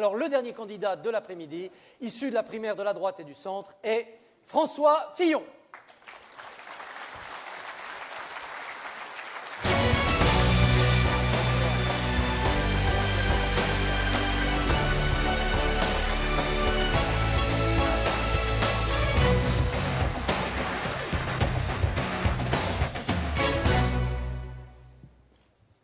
Alors, le dernier candidat de l'après-midi, issu de la primaire de la droite et du centre, est François Fillon.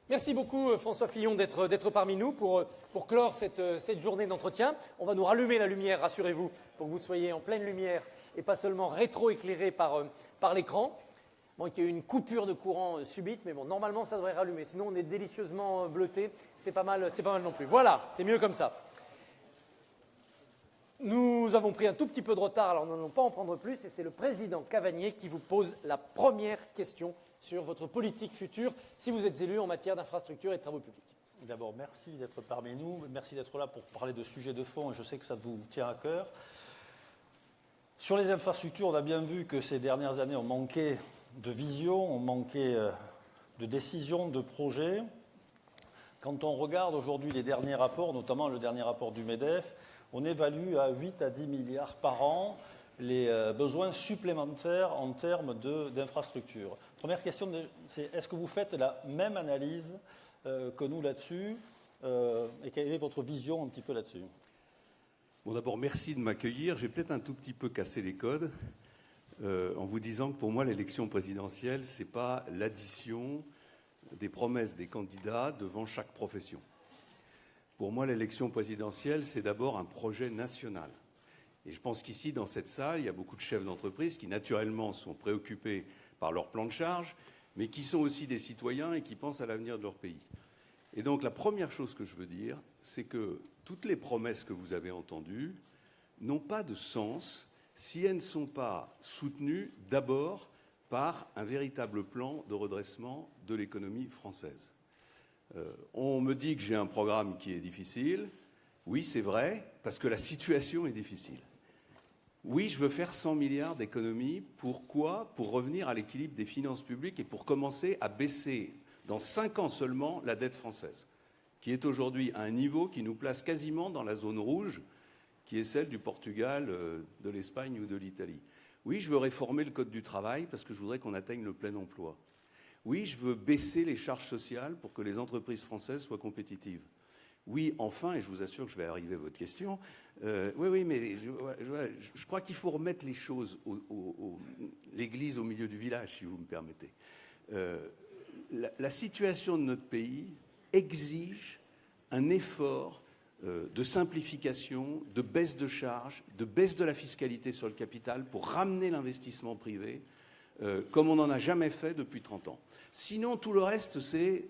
Merci beaucoup François Fillon d'être parmi nous pour clore cette journée d'entretien. On va nous rallumer la lumière, rassurez-vous, pour que vous soyez en pleine lumière et pas seulement rétro-éclairé par l'écran. Bon, il y a eu une coupure de courant subite, mais bon, normalement ça devrait rallumer. Sinon on est délicieusement bleuté, c'est pas mal non plus. Voilà, c'est mieux comme ça. Nous avons pris un tout petit peu de retard, alors nous n'allons pas en prendre plus, et c'est le président Cavagné qui vous pose la première question sur votre politique future, si vous êtes élu en matière d'infrastructures et de travaux publics. D'abord, merci d'être parmi nous, merci d'être là pour parler de sujets de fond, et je sais que ça vous tient à cœur. Sur les infrastructures, on a bien vu que ces dernières années, on manquait de vision, on manquait de décision, de projets. Quand on regarde aujourd'hui les derniers rapports, notamment le dernier rapport du MEDEF, on évalue à 8 à 10 milliards par an les besoins supplémentaires en termes d'infrastructures. Première question, c'est est-ce que vous faites la même analyse que nous là-dessus et quelle est votre vision un petit peu là-dessus? Bon, d'abord, merci de m'accueillir. J'ai peut-être un tout petit peu cassé les codes en vous disant que pour moi, l'élection présidentielle, ce n'est pas l'addition des promesses des candidats devant chaque profession. Pour moi, l'élection présidentielle, c'est d'abord un projet national. Et je pense qu'ici, dans cette salle, il y a beaucoup de chefs d'entreprise qui, naturellement, sont préoccupés par leur plan de charge, mais qui sont aussi des citoyens et qui pensent à l'avenir de leur pays. Et donc, la première chose que je veux dire, c'est que toutes les promesses que vous avez entendues n'ont pas de sens si elles ne sont pas soutenues d'abord par un véritable plan de redressement de l'économie française. On me dit que j'ai un programme qui est difficile. Oui, c'est vrai, parce que la situation est difficile. Oui, je veux faire 100 milliards d'économies. Pourquoi? Pour revenir à l'équilibre des finances publiques et pour commencer à baisser, dans 5 ans seulement, la dette française, qui est aujourd'hui à un niveau qui nous place quasiment dans la zone rouge, qui est celle du Portugal, de l'Espagne ou de l'Italie. Oui, je veux réformer le Code du travail parce que je voudrais qu'on atteigne le plein emploi. Oui, je veux baisser les charges sociales pour que les entreprises françaises soient compétitives. Oui, enfin, et je vous assure que je vais arriver à votre question, oui, mais je crois qu'il faut remettre les choses, l'église au milieu du village, si vous me permettez. La situation de notre pays exige un effort de simplification, de baisse de charges, de baisse de la fiscalité sur le capital pour ramener l'investissement privé comme on n'en a jamais fait depuis 30 ans. Sinon, tout le reste, c'est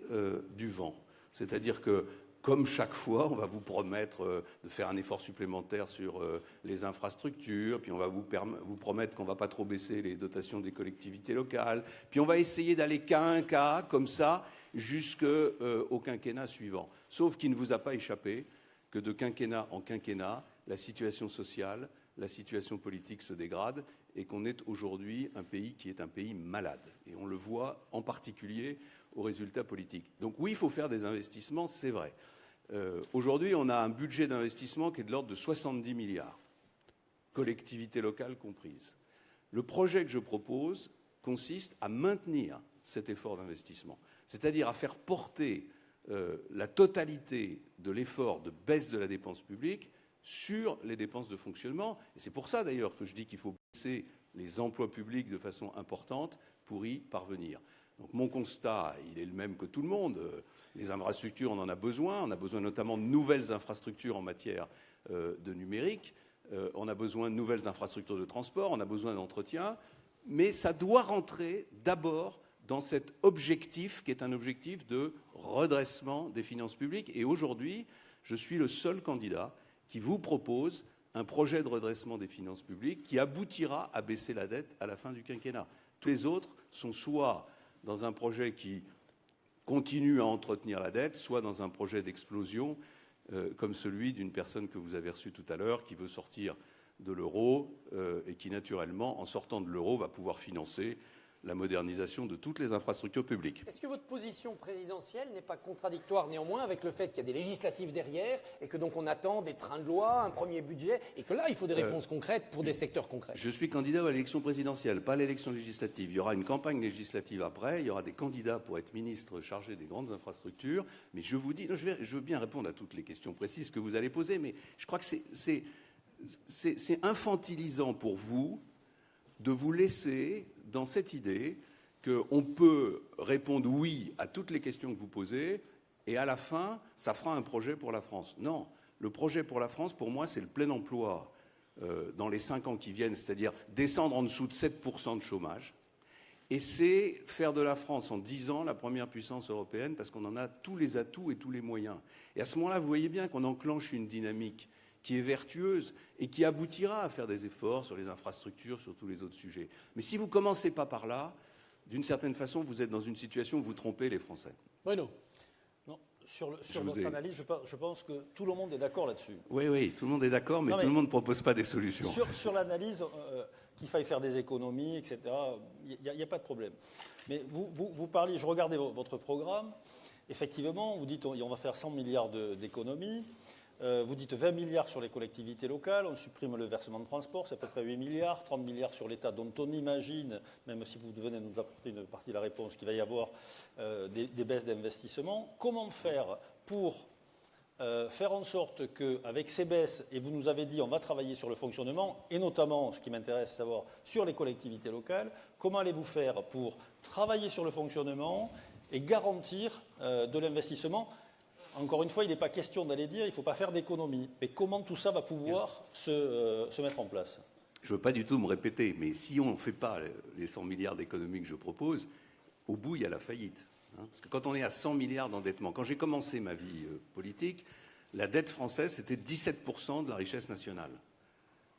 du vent. C'est-à-dire que comme chaque fois, on va vous promettre de faire un effort supplémentaire sur les infrastructures, puis on va vous promettre qu'on ne va pas trop baisser les dotations des collectivités locales, puis on va essayer d'aller cas un cas, comme ça, jusqu'au quinquennat suivant. Sauf qu'il ne vous a pas échappé que de quinquennat en quinquennat, la situation sociale, la situation politique se dégrade et qu'on est aujourd'hui un pays qui est un pays malade. Et on le voit en particulier aux résultats politiques. Donc oui, il faut faire des investissements, c'est vrai. Aujourd'hui, on a un budget d'investissement qui est de l'ordre de 70 milliards, collectivités locales comprises. Le projet que je propose consiste à maintenir cet effort d'investissement, c'est-à-dire à faire porter la totalité de l'effort de baisse de la dépense publique sur les dépenses de fonctionnement. Et c'est pour ça d'ailleurs que je dis qu'il faut baisser les emplois publics de façon importante pour y parvenir. Donc mon constat, il est le même que tout le monde. Les infrastructures, on en a besoin notamment de nouvelles infrastructures en matière de numérique, on a besoin de nouvelles infrastructures de transport, on a besoin d'entretien, mais ça doit rentrer d'abord dans cet objectif qui est un objectif de redressement des finances publiques. Et aujourd'hui, je suis le seul candidat qui vous propose un projet de redressement des finances publiques qui aboutira à baisser la dette à la fin du quinquennat. Tous les autres sont soit dans un projet qui continue à entretenir la dette, soit dans un projet d'explosion, comme celui d'une personne que vous avez reçue tout à l'heure, qui veut sortir de l'euro et qui, naturellement, en sortant de l'euro, va pouvoir financer la modernisation de toutes les infrastructures publiques. Est-ce que votre position présidentielle n'est pas contradictoire néanmoins avec le fait qu'il y a des législatives derrière et que donc on attend des trains de loi, un premier budget et que là il faut des réponses concrètes pour des secteurs concrets? Je suis candidat à l'élection présidentielle, pas à l'élection législative. Il y aura une campagne législative après, il y aura des candidats pour être ministre chargé des grandes infrastructures. Mais je vous dis, je veux bien répondre à toutes les questions précises que vous allez poser, mais je crois que c'est infantilisant pour vous de vous laisser dans cette idée qu'on peut répondre oui à toutes les questions que vous posez et à la fin, ça fera un projet pour la France. Non, le projet pour la France, pour moi, c'est le plein emploi dans les 5 ans qui viennent, c'est-à-dire descendre en dessous de 7% de chômage. Et c'est faire de la France en 10 ans la première puissance européenne parce qu'on en a tous les atouts et tous les moyens. Et à ce moment-là, vous voyez bien qu'on enclenche une dynamique qui est vertueuse et qui aboutira à faire des efforts sur les infrastructures, sur tous les autres sujets. Mais si vous ne commencez pas par là, d'une certaine façon, vous êtes dans une situation où vous trompez les Français. Bruno. Non, sur votre analyse, je pense que tout le monde est d'accord là-dessus. Oui, tout le monde est d'accord, mais tout le monde ne propose pas des solutions. Sur l'analyse, qu'il faille faire des économies, etc., il n'y a pas de problème. Mais vous parliez, je regardais votre programme, effectivement, vous dites on va faire 100 milliards d'économies. Vous dites 20 milliards sur les collectivités locales, on supprime le versement de transport, c'est à peu près 8 milliards, 30 milliards sur l'État, dont on imagine, même si vous venez nous apporter une partie de la réponse, qu'il va y avoir des baisses d'investissement. Comment faire pour faire en sorte qu'avec ces baisses, et vous nous avez dit on va travailler sur le fonctionnement, et notamment, ce qui m'intéresse, savoir sur les collectivités locales, comment allez-vous faire pour travailler sur le fonctionnement et garantir de l'investissement? Encore une fois, il n'est pas question d'aller dire il ne faut pas faire d'économie. Mais comment tout ça va pouvoir se mettre en place? Je ne veux pas du tout me répéter, mais si on ne fait pas les 100 milliards d'économies que je propose, au bout, il y a la faillite. Parce que quand on est à 100 milliards d'endettement, quand j'ai commencé ma vie politique, la dette française, c'était 17% de la richesse nationale.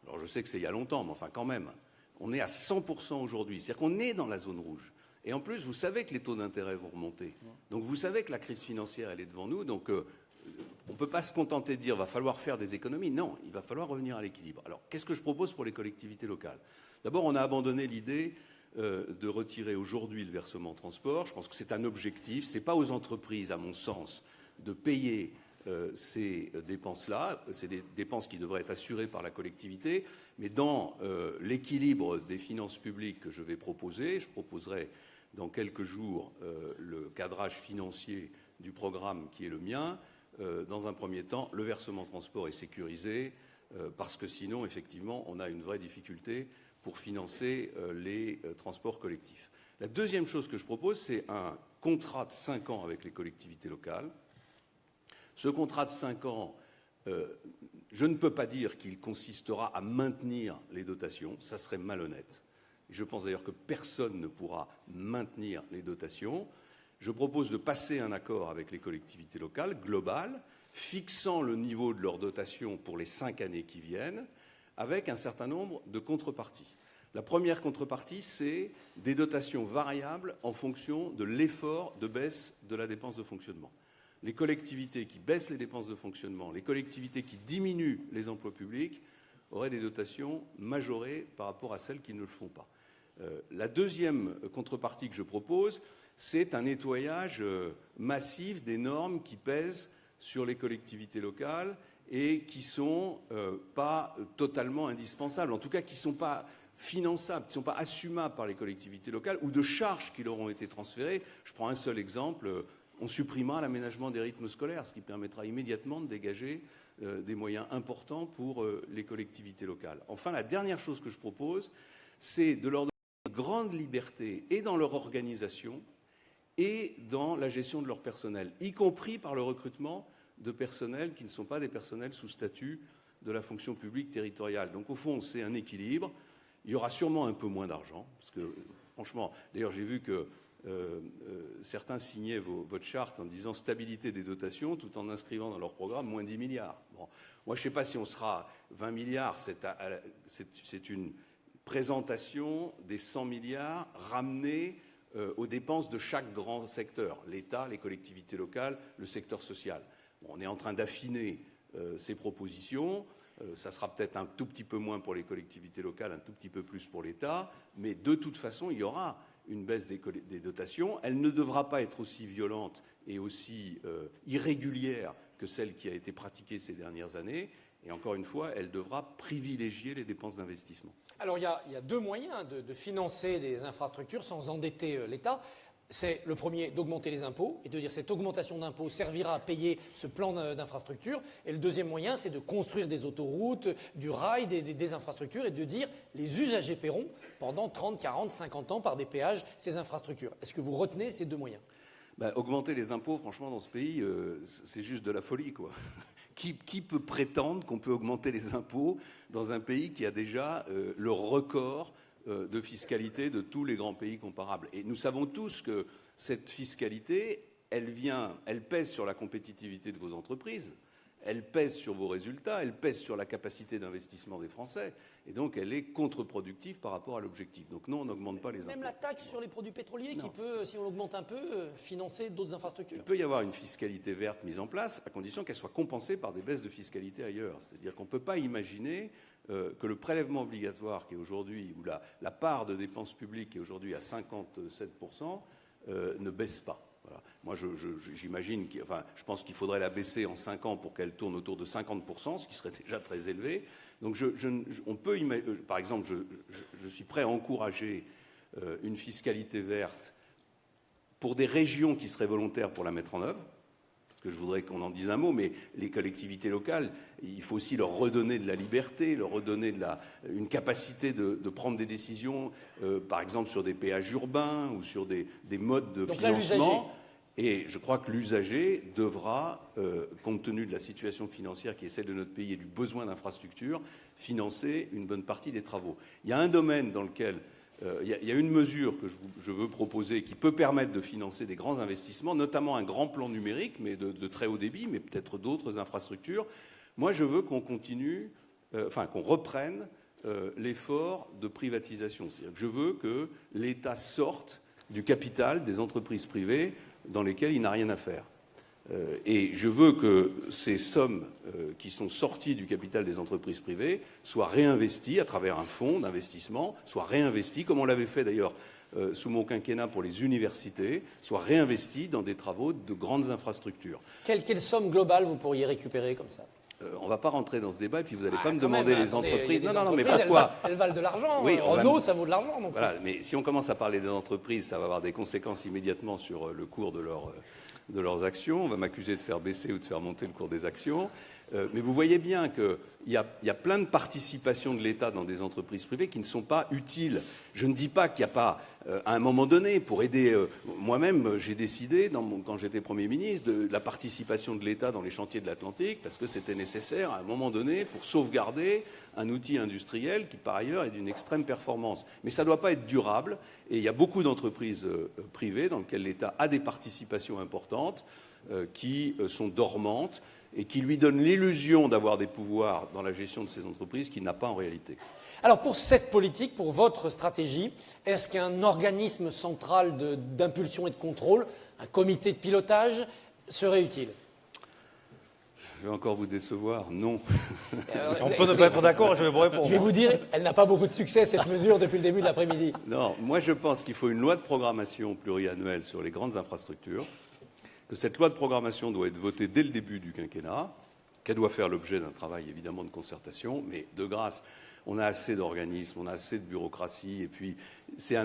Alors je sais que c'est il y a longtemps, mais enfin quand même. On est à 100% aujourd'hui. C'est-à-dire qu'on est dans la zone rouge. Et en plus, vous savez que les taux d'intérêt vont remonter. Donc vous savez que la crise financière, elle est devant nous. Donc on ne peut pas se contenter de dire qu'il va falloir faire des économies. Non, il va falloir revenir à l'équilibre. Alors qu'est-ce que je propose pour les collectivités locales? D'abord, on a abandonné l'idée de retirer aujourd'hui le versement transport. Je pense que c'est un objectif. Ce n'est pas aux entreprises, à mon sens, de payer ces dépenses-là. C'est des dépenses qui devraient être assurées par la collectivité. Mais dans l'équilibre des finances publiques que je vais proposer, je proposerai dans quelques jours le cadrage financier du programme qui est le mien. Dans un premier temps, le versement transport est sécurisé parce que sinon, effectivement, on a une vraie difficulté pour financer les transports collectifs. La deuxième chose que je propose, c'est un contrat de 5 ans avec les collectivités locales. Ce contrat de 5 ans, je ne peux pas dire qu'il consistera à maintenir les dotations, ça serait malhonnête. Je pense d'ailleurs que personne ne pourra maintenir les dotations. Je propose de passer un accord avec les collectivités locales, global, fixant le niveau de leurs dotations pour les 5 années qui viennent, avec un certain nombre de contreparties. La première contrepartie, c'est des dotations variables en fonction de l'effort de baisse de la dépense de fonctionnement. Les collectivités qui baissent les dépenses de fonctionnement, les collectivités qui diminuent les emplois publics, auraient des dotations majorées par rapport à celles qui ne le font pas. La deuxième contrepartie que je propose, c'est un nettoyage massif des normes qui pèsent sur les collectivités locales et qui ne sont pas totalement indispensables, en tout cas qui ne sont pas finançables, qui ne sont pas assumables par les collectivités locales ou de charges qui leur ont été transférées. Je prends un seul exemple, on supprimera l'aménagement des rythmes scolaires, ce qui permettra immédiatement de dégager des moyens importants pour les collectivités locales. Enfin, la dernière chose que je propose, c'est de leur donner une grande liberté et dans leur organisation et dans la gestion de leur personnel, y compris par le recrutement de personnels qui ne sont pas des personnels sous statut de la fonction publique territoriale. Donc au fond, c'est un équilibre. Il y aura sûrement un peu moins d'argent, parce que franchement, d'ailleurs j'ai vu que certains signaient votre charte en disant stabilité des dotations tout en inscrivant dans leur programme moins 10 milliards. Bon, moi je ne sais pas si on sera 20 milliards, c'est une présentation des 100 milliards ramenés aux dépenses de chaque grand secteur, l'État, les collectivités locales, le secteur social. Bon, on est en train d'affiner ces propositions. Ça sera peut-être un tout petit peu moins pour les collectivités locales, un tout petit peu plus pour l'État, mais de toute façon, il y aura une baisse des dotations. Elle ne devra pas être aussi violente et aussi irrégulière que celle qui a été pratiquée ces dernières années. Et encore une fois, elle devra privilégier les dépenses d'investissement. Alors il y a deux moyens de financer des infrastructures sans endetter l'État. C'est le premier, d'augmenter les impôts et de dire que cette augmentation d'impôts servira à payer ce plan d'infrastructure. Et le deuxième moyen, c'est de construire des autoroutes, du rail, des infrastructures et de dire les usagers paieront pendant 30, 40, 50 ans par des péages ces infrastructures. Est-ce que vous retenez ces deux moyens ? Augmenter les impôts, franchement, dans ce pays, c'est juste de la folie, quoi. Qui peut prétendre qu'on peut augmenter les impôts dans un pays qui a déjà le record de fiscalité de tous les grands pays comparables? Et nous savons tous que cette fiscalité, elle pèse sur la compétitivité de vos entreprises, elle pèse sur vos résultats, elle pèse sur la capacité d'investissement des Français. Et donc, elle est contre-productive par rapport à l'objectif. Donc non, on n'augmente pas les impôts. Même la taxe sur les produits pétroliers qui peut, si on l'augmente un peu, financer d'autres infrastructures. Il peut y avoir une fiscalité verte mise en place à condition qu'elle soit compensée par des baisses de fiscalité ailleurs. C'est-à-dire qu'on ne peut pas imaginer que le prélèvement obligatoire qui est aujourd'hui, ou la part de dépenses publiques qui est aujourd'hui à 57%, ne baisse pas. Voilà. Moi, j'imagine, je pense qu'il faudrait la baisser en 5 ans pour qu'elle tourne autour de 50%, ce qui serait déjà très élevé. Donc, on peut imaginer, par exemple, je suis prêt à encourager une fiscalité verte pour des régions qui seraient volontaires pour la mettre en œuvre. Parce que je voudrais qu'on en dise un mot, mais les collectivités locales, il faut aussi leur redonner de la liberté, leur redonner une capacité de prendre des décisions, par exemple sur des péages urbains ou sur des modes de financement. Et je crois que l'usager devra, compte tenu de la situation financière qui est celle de notre pays et du besoin d'infrastructures, financer une bonne partie des travaux. Il y a un domaine dans lequel il y a une mesure que je veux proposer qui peut permettre de financer des grands investissements, notamment un grand plan numérique, mais de très haut débit, mais peut-être d'autres infrastructures. Moi, je veux qu'on continue, qu'on reprenne l'effort de privatisation. C'est-à-dire que je veux que l'État sorte du capital des entreprises privées dans lesquelles il n'a rien à faire. Et je veux que ces sommes qui sont sorties du capital des entreprises privées soient réinvesties à travers un fonds d'investissement, soient réinvesties, comme on l'avait fait d'ailleurs sous mon quinquennat pour les universités, soient réinvesties dans des travaux de grandes infrastructures. Quelle somme globale vous pourriez récupérer comme ça ? On ne va pas rentrer dans ce débat et puis vous n'allez pas me demander les entreprises. Non, mais pas quoi. Elles valent de l'argent. Oui, Renault, ça vaut de l'argent. Donc. Voilà, mais si on commence à parler des entreprises, ça va avoir des conséquences immédiatement sur le cours de leurs actions. On va m'accuser de faire baisser ou de faire monter le cours des actions. Mais vous voyez bien qu'il y a plein de participations de l'État dans des entreprises privées qui ne sont pas utiles. Je ne dis pas qu'il n'y a pas, à un moment donné, pour aider... Moi-même, j'ai décidé, quand j'étais Premier ministre, de la participation de l'État dans les chantiers de l'Atlantique, parce que c'était nécessaire, à un moment donné, pour sauvegarder un outil industriel qui, par ailleurs, est d'une extrême performance. Mais ça ne doit pas être durable. Et il y a beaucoup d'entreprises privées dans lesquelles l'État a des participations importantes qui sont dormantes et qui lui donnent l'illusion d'avoir des pouvoirs dans la gestion de ces entreprises qu'il n'a pas en réalité. Alors pour cette politique, pour votre stratégie, est-ce qu'un organisme central d'impulsion et de contrôle, un comité de pilotage, serait utile ? Je vais encore vous décevoir, non. On peut ne pas être d'accord, je vais vous répondre. Je vais vous dire, elle n'a pas beaucoup de succès, cette mesure, depuis le début de l'après-midi. Non, moi je pense qu'il faut une loi de programmation pluriannuelle sur les grandes infrastructures, que cette loi de programmation doit être votée dès le début du quinquennat, qu'elle doit faire l'objet d'un travail évidemment de concertation, mais de grâce, on a assez d'organismes, on a assez de bureaucratie, et puis c'est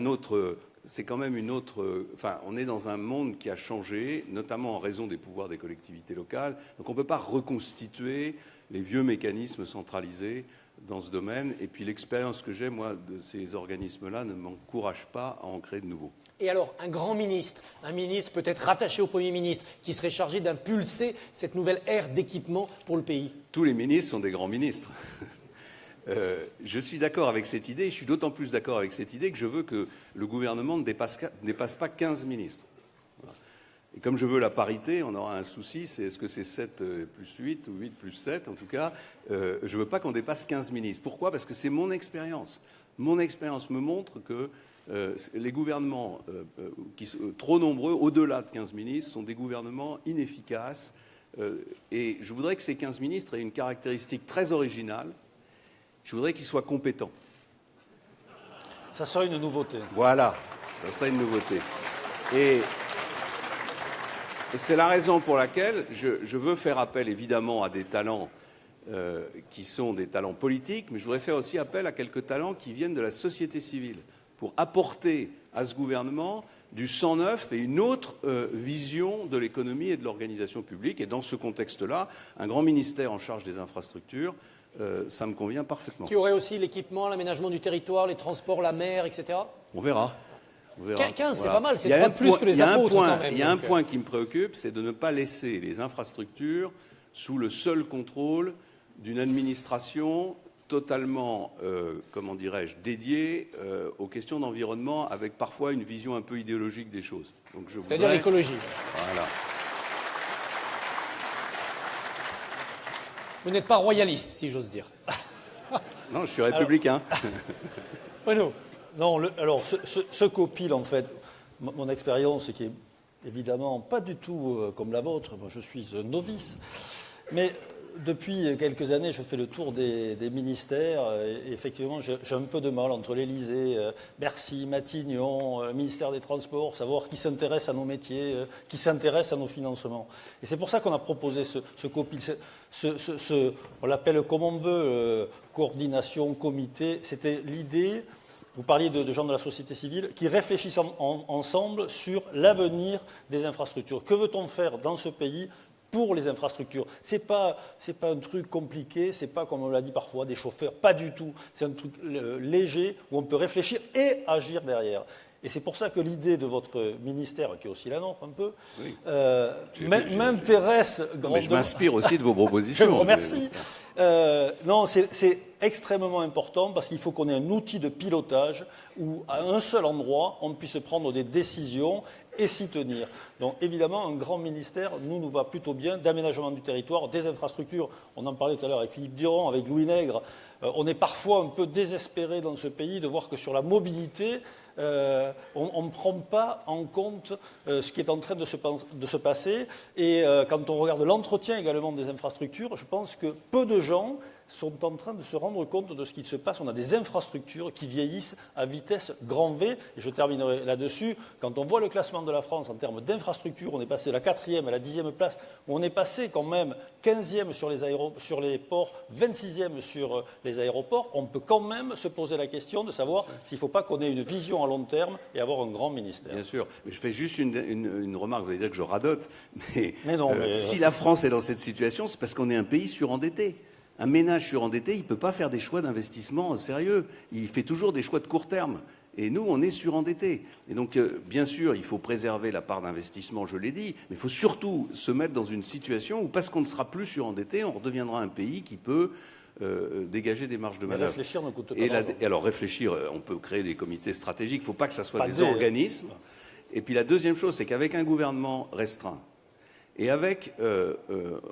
quand même une autre... Enfin, on est dans un monde qui a changé, notamment en raison des pouvoirs des collectivités locales, donc on ne peut pas reconstituer les vieux mécanismes centralisés dans ce domaine, et puis l'expérience que j'ai, moi, de ces organismes-là ne m'encourage pas à en créer de nouveaux. Et alors, un grand ministre, un ministre peut-être rattaché au Premier ministre, qui serait chargé d'impulser cette nouvelle ère d'équipement pour le pays ? Tous les ministres sont des grands ministres. Je suis d'accord avec cette idée, je suis d'autant plus d'accord avec cette idée que je veux que le gouvernement ne dépasse pas 15 ministres. Voilà. Et comme je veux la parité, on aura un souci, c'est est-ce que c'est 7 plus 8 ou 8 plus 7 en tout cas. Je ne veux pas qu'on dépasse 15 ministres. Pourquoi ? Parce que c'est mon expérience. Mon expérience me montre que les gouvernements qui sont trop nombreux, au-delà de 15 ministres, sont des gouvernements inefficaces. Et je voudrais que ces 15 ministres aient une caractéristique très originale. Je voudrais qu'ils soient compétents. Ça serait une nouveauté. Voilà. Ça serait une nouveauté. Et c'est la raison pour laquelle je veux faire appel évidemment à des talents qui sont des talents politiques, mais je voudrais faire aussi appel à quelques talents qui viennent de la société civile pour apporter à ce gouvernement du sang neuf et une autre vision de l'économie et de l'organisation publique. Et dans ce contexte-là, un grand ministère en charge des infrastructures, ça me convient parfaitement. Qui aurait aussi l'équipement, l'aménagement du territoire, les transports, la mer, etc. On verra. 15, c'est pas mal, c'est 3 de plus que les apôtres quand même. Il y a un point qui me préoccupe, c'est de ne pas laisser les infrastructures sous le seul contrôle d'une administration totalement, comment dirais-je, dédiée aux questions d'environnement, avec parfois une vision un peu idéologique des choses. C'est-à-dire l'écologie. Voilà. Vous n'êtes pas royaliste, si j'ose dire. Non, je suis républicain. Renaud. Non, alors ce copil, en fait, mon expérience, qui est évidemment pas du tout comme la vôtre, moi je suis un novice, mais depuis quelques années, je fais le tour des ministères, et effectivement, j'ai un peu de mal entre l'Élysée, Bercy, Matignon, ministère des Transports, savoir qui s'intéresse à nos métiers, qui s'intéresse à nos financements. Et c'est pour ça qu'on a proposé ce copil, on l'appelle comme on veut, coordination, comité, c'était l'idée. Vous parliez de gens de la société civile qui réfléchissent ensemble sur l'avenir des infrastructures. Que veut-on faire dans ce pays pour les infrastructures? C'est pas un truc compliqué, c'est pas, comme on l'a dit parfois, des chauffeurs, pas du tout. C'est un truc léger où on peut réfléchir et agir derrière. Et c'est pour ça que l'idée de votre ministère, qui est aussi la nôtre un peu, m'intéresse grandement. Mais je m'inspire aussi de vos propositions. Je vous remercie. Non, c'est extrêmement important parce qu'il faut qu'on ait un outil de pilotage où, à un seul endroit, on puisse prendre des décisions et s'y tenir. Donc, évidemment, un grand ministère, nous va plutôt bien, d'aménagement du territoire, des infrastructures. On en parlait tout à l'heure avec Philippe Duron, avec Louis Nègre. On est parfois un peu désespéré dans ce pays de voir que sur la mobilité, on ne prend pas en compte ce qui est en train de se passer. Et quand on regarde l'entretien également des infrastructures, je pense que peu de gens sont en train de se rendre compte de ce qui se passe. On a des infrastructures qui vieillissent à vitesse grand V. Et je terminerai là-dessus. Quand on voit le classement de la France en termes d'infrastructures, on est passé de la 4e à la 10e place. On est passé quand même 15e sur les ports, 26e sur les aéroports. On peut quand même se poser la question de savoir s'il ne faut pas qu'on ait une vision à long terme et avoir un grand ministère. Bien sûr. Mais je fais juste une remarque. Vous allez dire que je radote. Mais non, si la France est dans cette situation, c'est parce qu'on est un pays surendetté. Un ménage surendetté, il ne peut pas faire des choix d'investissement sérieux. Il fait toujours des choix de court terme. Et nous, on est surendettés. Et donc, bien sûr, il faut préserver la part d'investissement, je l'ai dit, mais il faut surtout se mettre dans une situation où, parce qu'on ne sera plus surendetté, on redeviendra un pays qui peut dégager des marges de manœuvre. Réfléchir ne coûte pas et alors, réfléchir, on peut créer des comités stratégiques. Il ne faut pas que ça soit des organismes. Et puis, la deuxième chose, c'est qu'avec un gouvernement restreint, et avec,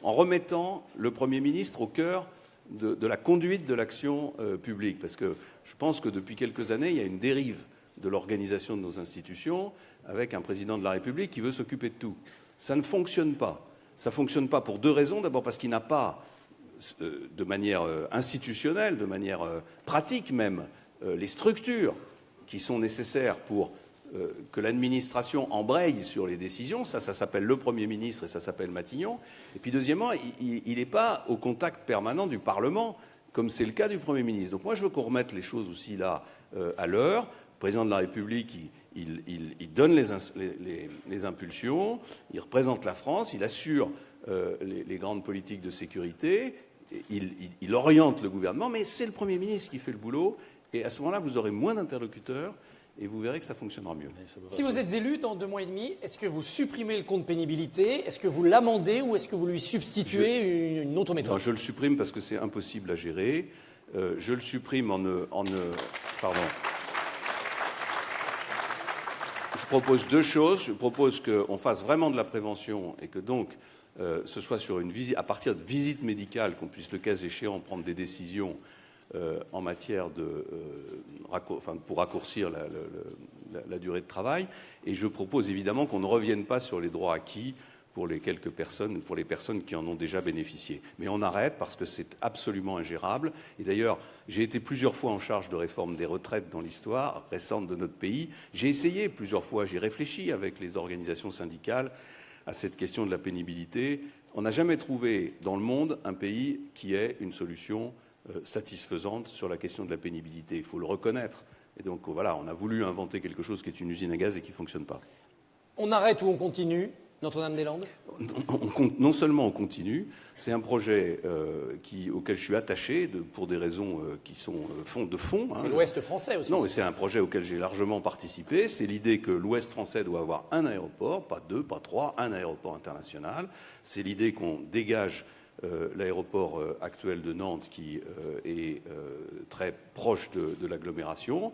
en remettant le Premier ministre au cœur de la conduite de l'action publique. Parce que je pense que depuis quelques années, il y a une dérive de l'organisation de nos institutions avec un président de la République qui veut s'occuper de tout. Ça ne fonctionne pas. Ça ne fonctionne pas pour deux raisons. D'abord parce qu'il n'a pas, de manière institutionnelle, de manière pratique même, les structures qui sont nécessaires pour que l'administration embraye sur les décisions, ça s'appelle le Premier ministre et ça s'appelle Matignon. Et puis deuxièmement, il n'est pas au contact permanent du Parlement, comme c'est le cas du Premier ministre. Donc moi, je veux qu'on remette les choses aussi là à l'heure. Le président de la République, il donne les impulsions, il représente la France, il assure les grandes politiques de sécurité, il oriente le gouvernement, mais c'est le Premier ministre qui fait le boulot. Et à ce moment-là, vous aurez moins d'interlocuteurs. Et vous verrez que ça fonctionnera mieux. Si vous êtes élu dans 2 mois et demi, est-ce que vous supprimez le compte pénibilité? Est-ce que vous l'amendez ou est-ce que vous lui substituez une autre méthode? Non, je le supprime parce que c'est impossible à gérer. Je le supprime Pardon. Je propose 2 choses. Je propose qu'on fasse vraiment de la prévention et que donc ce soit sur à partir de visites médicales qu'on puisse, le cas échéant, prendre des décisions en matière pour raccourcir la durée de travail. Et je propose évidemment qu'on ne revienne pas sur les droits acquis pour les quelques personnes, pour les personnes qui en ont déjà bénéficié. Mais on arrête parce que c'est absolument ingérable. Et d'ailleurs, j'ai été plusieurs fois en charge de réforme des retraites dans l'histoire récente de notre pays. J'ai essayé plusieurs fois, j'ai réfléchi avec les organisations syndicales à cette question de la pénibilité. On n'a jamais trouvé dans le monde un pays qui ait une solution satisfaisante sur la question de la pénibilité. Il faut le reconnaître. Et donc voilà, on a voulu inventer quelque chose qui est une usine à gaz et qui ne fonctionne pas. On arrête ou on continue Notre-Dame-des-Landes? Non seulement on continue, c'est un projet auquel je suis attaché pour des raisons qui sont de fond. C'est l'Ouest français aussi. Non, mais c'est un projet auquel j'ai largement participé. C'est l'idée que l'Ouest français doit avoir un aéroport, pas deux, pas trois, un aéroport international. C'est l'idée qu'on dégage l'aéroport actuel de Nantes qui est très proche de l'agglomération.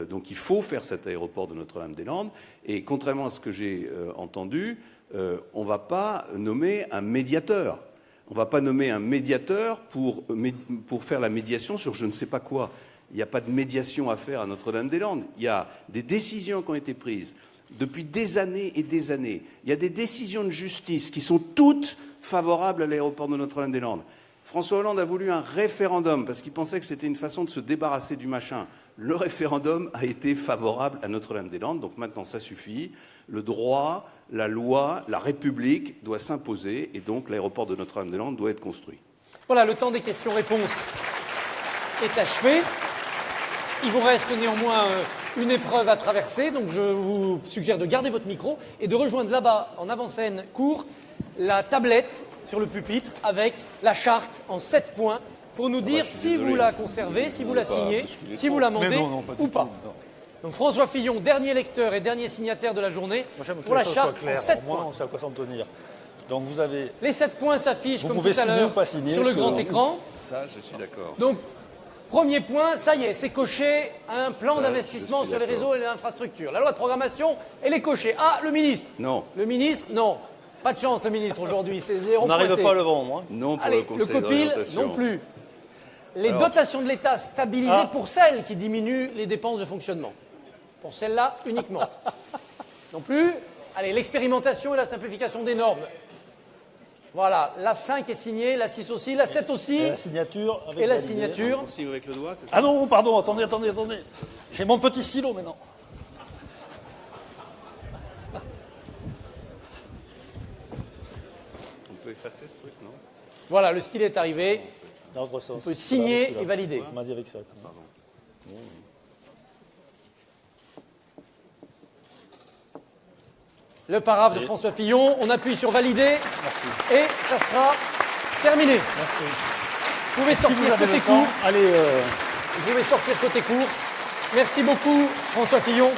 Donc il faut faire cet aéroport de Notre-Dame-des-Landes. Et contrairement à ce que j'ai entendu, on ne va pas nommer un médiateur. On ne va pas nommer un médiateur pour faire la médiation sur je ne sais pas quoi. Il n'y a pas de médiation à faire à Notre-Dame-des-Landes. Il y a des décisions qui ont été prises depuis des années et des années. Il y a des décisions de justice qui sont toutes favorables à l'aéroport de Notre-Dame-des-Landes. François Hollande a voulu un référendum parce qu'il pensait que c'était une façon de se débarrasser du machin. Le référendum a été favorable à Notre-Dame-des-Landes, donc maintenant ça suffit. Le droit, la loi, la République doit s'imposer et donc l'aéroport de Notre-Dame-des-Landes doit être construit. Voilà, le temps des questions-réponses est achevé. Il vous reste néanmoins une épreuve à traverser, donc je vous suggère de garder votre micro et de rejoindre là-bas, en avant-scène court, la tablette sur le pupitre avec la charte en 7 points pour nous dire si vous la conservez, si vous la signez, si vous l'amendez ou pas. Donc François Fillon, dernier lecteur et dernier signataire de la journée pour la charte en 7 points. On sait à quoi s'en tenir. Donc vous avez... Les 7 points s'affichent comme pouvez tout à signer l'heure ou pas signer, sur le grand écran. Ça, je suis d'accord. Donc, premier point, ça y est, c'est coché un plan Ça, d'investissement je suis sur les d'accord. réseaux et les infrastructures. La loi de programmation, elle est cochée. Ah, le ministre? Non. Le ministre? Non. Pas de chance, le ministre, aujourd'hui. C'est zéro On n'arrive pointé. pas à le vendre. Hein. Non pour Allez, le le Conseil copil, d'orientation. non plus. Les Alors- dotations de l'État stabilisées Ah. pour celles qui diminuent les dépenses de fonctionnement. Pour celles-là uniquement. Non plus. Allez, l'expérimentation et la simplification des normes. Voilà, la 5 est signée, la 6 aussi, la 7 aussi, Et la signature avec et la validé. signature. On signe avec le doigt, c'est ça? Ah non, pardon, attendez. J'ai mon petit stylo maintenant. On peut effacer ce truc, non? Voilà, le stylet est arrivé. Dans l'autre sens. On peut signer et valider. On m'a dit avec ça. Le paraphe de François Fillon, on appuie sur valider et ça sera terminé. Merci. Vous pouvez Si vous sortir avez côté le temps, court. allez... Vous pouvez sortir côté court. Merci beaucoup François Fillon.